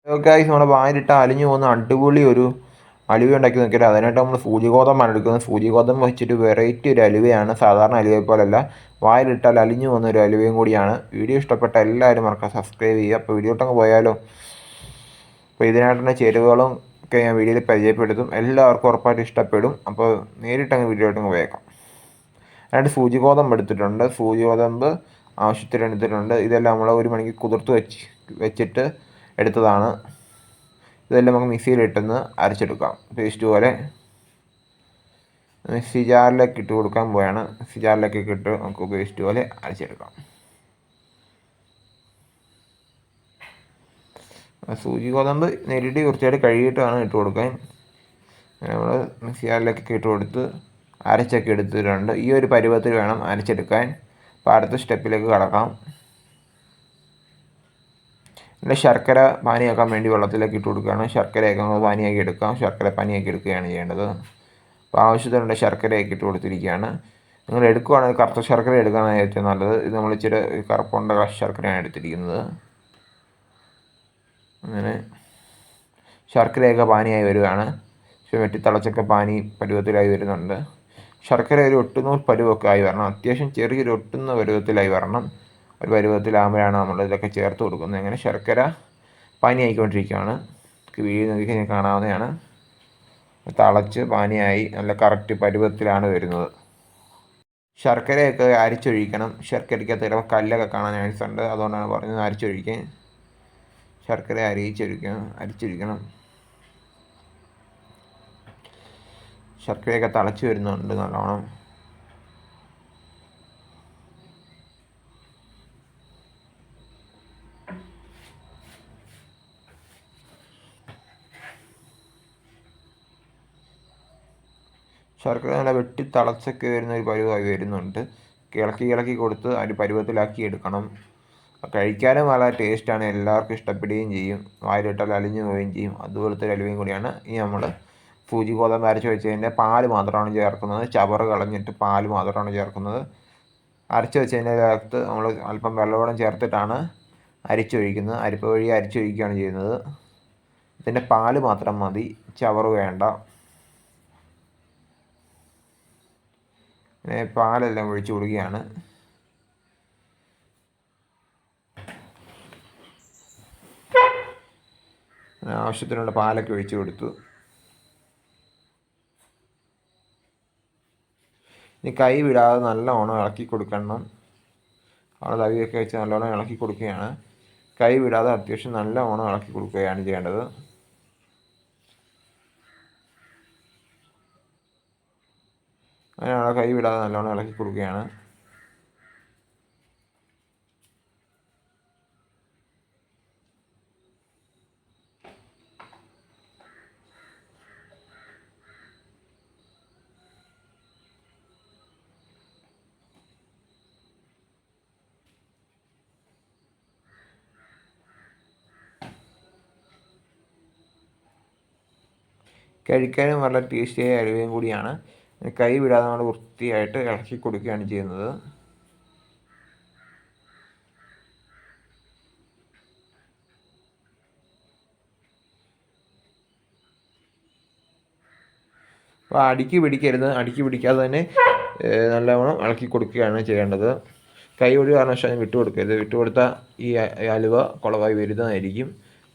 Guys നമ്മുടെ വായിലിട്ട് അലിഞ്ഞു പോകുന്ന അടിപൊളി ഒരു അലുവ ഉണ്ടാക്കി നോക്കിയിട്ട് അതിനായിട്ട് നമ്മൾ സൂചി ഗോതമ്പാണ് എടുക്കുന്നത്. സൂചി ഗോതമ്പ് വെച്ചിട്ട് വെറൈറ്റി ഒരു അലുവയാണ്. സാധാരണ അലുവയെ പോലല്ല, വായിലിട്ടാൽ അലിഞ്ഞു പോകുന്ന ഒരു അലുവയും കൂടിയാണ്. വീഡിയോ ഇഷ്ടപ്പെട്ട എല്ലാവരും മറക്കാം സബ്സ്ക്രൈബ് ചെയ്യുക. അപ്പോൾ വീഡിയോട്ടങ്ങ് പോയാലോ. അപ്പോൾ ഇതിനായിട്ടുള്ള ചേരുവകളും ഒക്കെ ഞാൻ വീഡിയോയിൽ പരിചയപ്പെടുത്തും. എല്ലാവർക്കും ഉറപ്പായിട്ട് ഇഷ്ടപ്പെടും. അപ്പോൾ നേരിട്ടങ്ങ് വീഡിയോട്ടങ്ങ് പോയേക്കാം. അതിനായിട്ട് സൂചി ഗോതമ്പ് എടുത്തിട്ടുണ്ട്. സൂചി ഗോതമ്പ് ആവശ്യത്തിന് എടുത്തിട്ടുണ്ട്. ഇതെല്ലാം നമ്മൾ 1 മണിക്ക് കുതിർത്ത് വെച്ചിട്ട് എടുത്തതാണ്. ഇതെല്ലാം നമുക്ക് മിക്സിയിലിട്ടൊന്ന് അരച്ചെടുക്കാം. പേസ്റ്റ് പോലെ മിക്സി ജാറിലേക്ക് ഇട്ട് കൊടുക്കാൻ പോയാണ്. മിക്സി ജാറിലേക്കൊക്കെ ഇട്ട് നമുക്ക് പേസ്റ്റ് പോലെ അരച്ചെടുക്കാം. സൂചി ഗോതമ്പ് നേരിട്ട് കുറച്ചായിട്ട് കഴുകിയിട്ടാണ് ഇട്ട് കൊടുക്കാൻ. നമ്മൾ മിക്സി ജാറിലേക്കൊക്കെ ഇട്ട് കൊടുത്ത് അരച്ചൊക്കെ എടുത്തിട്ടുണ്ട്. ഈ ഒരു പരുവത്തിൽ വേണം അരച്ചെടുക്കാൻ. അപ്പോൾ അടുത്ത സ്റ്റെപ്പിലേക്ക് കടക്കാം. പിന്നെ ശർക്കര പാനിയാക്കാൻ വേണ്ടി വെള്ളത്തിലേക്ക് ഇട്ട് കൊടുക്കുകയാണ്. ശർക്കരയൊക്കെ നമ്മൾ പാനിയാക്കി എടുക്കാം. ശർക്കര പാനിയാക്കി എടുക്കുകയാണ് ചെയ്യേണ്ടത്. അപ്പോൾ ആവശ്യത്തിനുള്ള ശർക്കരയൊക്കെ ഇട്ട് കൊടുത്തിരിക്കുകയാണ്. നിങ്ങൾ എടുക്കുകയാണെങ്കിൽ കറുത്ത ശർക്കര എടുക്കാനാണ് ഏറ്റവും നല്ലത്. ഇത് നമ്മൾ ഇച്ചിരി കറുപ്പുണ്ട ശർക്കരയാണ് എടുത്തിരിക്കുന്നത്. അങ്ങനെ ശർക്കരയൊക്കെ പാനിയായി വരികയാണ്. വെട്ടി തിളച്ചൊക്കെ പാനി പരുവത്തിലായി വരുന്നുണ്ട്. ശർക്കര ഒരു ഒട്ടുനൂൽ പരുവമൊക്കെ ആയി വരണം. അത്യാവശ്യം ചെറിയൊരു ഒട്ടുന്ന പരുവത്തിലായി വരണം. ഒരു പരുവത്തിലാകുമ്പോഴാണ് നമ്മൾ ഇതൊക്കെ ചേർത്ത് കൊടുക്കുന്നത്. അങ്ങനെ ശർക്കര പാനിയായിക്കൊണ്ടിരിക്കുകയാണ്. വീഡിയോ നോക്കി കാണാവുന്നതാണ്. തിളച്ച് പാനിയായി നല്ല കറക്റ്റ് പരുവത്തിലാണ് വരുന്നത്. ശർക്കരയൊക്കെ അരിച്ചൊഴിക്കണം. ശർക്കരയ്ക്കകത്ത് ചിലപ്പോൾ കല്ലൊക്കെ കാണാൻ ചാൻസ് ഉണ്ട്. അതുകൊണ്ടാണ് പറഞ്ഞത് അരിച്ചൊഴിക്കാൻ. ശർക്കര അരിച്ചൊഴിക്കണം. ശർക്കരയൊക്കെ തിളച്ച് വരുന്നുണ്ട് നല്ലോണം. ശർക്കര നല്ല വെട്ടി തിളച്ചൊക്കെ വരുന്ന ഒരു പരുവമായി വരുന്നുണ്ട്. ഇളക്കി കൊടുത്ത് അതിന് പരുവത്തിലാക്കി എടുക്കണം. കഴിക്കാനും വളരെ ടേസ്റ്റാണ്. എല്ലാവർക്കും ഇഷ്ടപ്പെടുകയും ചെയ്യും. വായിലിട്ടാൽ അലിഞ്ഞു പോവുകയും ചെയ്യും. അതുപോലത്തെ ഒരു അലുവയും കൂടിയാണ്. ഇനി നമ്മൾ സൂചി ഗോതമ്പ് അരച്ച് വെച്ചതിൻ്റെ പാല് മാത്രമാണ് ചേർക്കുന്നത്. ചവറ് കളഞ്ഞിട്ട് പാല് മാത്രമാണ് ചേർക്കുന്നത്. അരച്ച് വെച്ചതിൻ്റെ അകത്ത് നമ്മൾ അല്പം വെള്ളവും ചേർത്തിട്ടാണ് അരിച്ചൊഴിക്കുന്നത്. അരിപ്പ വഴി അരിച്ചൊഴിക്കുകയാണ് ചെയ്യുന്നത്. ഇതിൻ്റെ പാല് മാത്രം മതി, ചവറ് വേണ്ട. പിന്നെ പാലെല്ലാം ഒഴിച്ച് കൊടുക്കുകയാണ്. ആവശ്യത്തിനുള്ള പാലൊക്കെ ഒഴിച്ച് കൊടുത്തു. ഇനി കൈ വിടാതെ നല്ലോണം ഇളക്കി കൊടുക്കണം. അവിടെ തവിയൊക്കെ വെച്ച് നല്ലോണം ഇളക്കി കൊടുക്കുകയാണ്. കൈ വിടാതെ അത്യാവശ്യം നല്ലോണം ഇളക്കി കൊടുക്കുകയാണ് ചെയ്യേണ്ടത്. അങ്ങനെ അവിടെ കൈ വിടാതെ നല്ലോണം ഇളക്കി കൊടുക്കുകയാണ്. കഴിക്കാനും വളരെ ടേസ്റ്റിയായ അലുവയും കൂടിയാണ്. കൈ വിടാതെ നമ്മൾ വൃത്തിയായിട്ട് ഇളക്കി കൊടുക്കുകയാണ് ചെയ്യുന്നത്. അപ്പോൾ അടുക്കി പിടിക്കരുത്. അടുക്കി പിടിക്കാതെ തന്നെ നല്ലവണ്ണം ഇളക്കി കൊടുക്കുകയാണ് ചെയ്യേണ്ടത്. കൈ ഒരു കാരണവശാലും വിട്ടുകൊടുക്കരുത്. വിട്ടുകൊടുത്താൽ ഈ അലുവ കുളവായി വരുന്നതായിരിക്കും.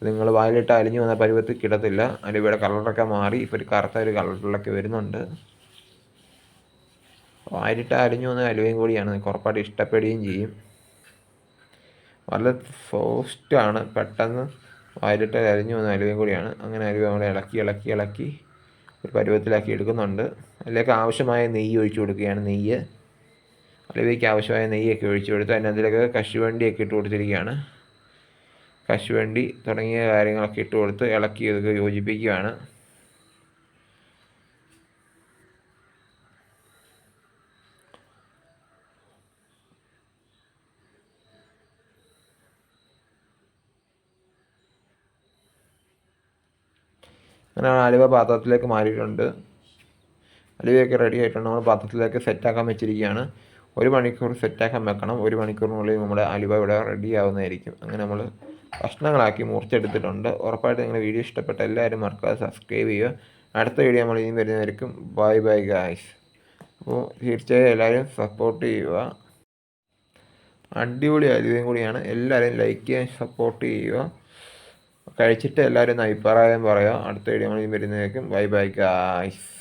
നിങ്ങൾ വായിലിട്ട് അലിഞ്ഞു വന്ന പരുവത്തിൽ കിടത്തില്ല. അലുവയുടെ കളറൊക്കെ മാറി ഇപ്പോൾ ഒരു കറുത്ത ഒരു കളറിലൊക്കെ വരുന്നുണ്ട്. വായിലിട്ട് അലിഞ്ഞു വന്ന അലുവയും കൂടിയാണ്. നിങ്ങൾക്ക് ഉറപ്പായിട്ട് ഇഷ്ടപ്പെടുകയും ചെയ്യും. വളരെ സോഫ്റ്റാണ്. പെട്ടെന്ന് വായിലിട്ട് അലിഞ്ഞു വന്ന അലുവയും കൂടിയാണ്. അങ്ങനെ അലുവ നമ്മൾ ഇളക്കി ഒരു പരുവത്തിലാക്കി എടുക്കുന്നുണ്ട്. അതിലേക്ക് ആവശ്യമായ നെയ്യ് ഒഴിച്ചു കൊടുക്കുകയാണ്. അലുവയ്ക്ക് ആവശ്യമായ നെയ്യൊക്കെ ഒഴിച്ചു കൊടുത്ത് അതിനകത്തിലേക്ക് കശുവണ്ടിയൊക്കെ ഇട്ട് കൊടുത്തിരിക്കുകയാണ്. കശുവണ്ടി തുടങ്ങിയ കാര്യങ്ങളൊക്കെ ഇട്ട് കൊടുത്ത് ഇളക്കി ഇതൊക്കെ യോജിപ്പിക്കുകയാണ്. അങ്ങനെ അലുവ പാത്രത്തിലേക്ക് മാറിയിട്ടുണ്ട്. അലുവയൊക്കെ റെഡി ആയിട്ടുണ്ട്. നമ്മൾ പാത്രത്തിലേക്ക് സെറ്റാക്കാൻ വെച്ചിരിക്കുകയാണ്. 1 മണിക്കൂർ സെറ്റാക്കാൻ വെക്കണം. 1 മണിക്കൂറിനുള്ളിൽ നമ്മുടെ അലുവ ഇവിടെ റെഡി ആവുന്നതായിരിക്കും. അങ്ങനെ നമ്മൾ കഷ്ണങ്ങളാക്കി മുറിച്ചെടുത്തിട്ടുണ്ട്. ഉറപ്പായിട്ട് നിങ്ങളുടെ വീഡിയോ ഇഷ്ടപ്പെട്ട എല്ലാവരും മറക്കാതെ സബ്സ്ക്രൈബ് ചെയ്യുക. അടുത്ത വീഡിയോ നമ്മൾ ഇനി വരുന്നവർക്കും ബൈ ബൈ ഗായ്സ്. അപ്പോൾ തീർച്ചയായും എല്ലാവരും സപ്പോർട്ട് ചെയ്യുക. അടിപൊളി അലുവയും കൂടിയാണ്. എല്ലാവരും ലൈക്ക് ചെയ്യാൻ സപ്പോർട്ട് ചെയ്യുക. കഴിച്ചിട്ട് എല്ലാവരും ഒന്ന് അഭിപ്രായം പറയുക. അടുത്ത വീഡിയോ നമ്മൾ ഇനി വരുന്നവർക്കും ബൈ ബൈ ഗായ്സ്.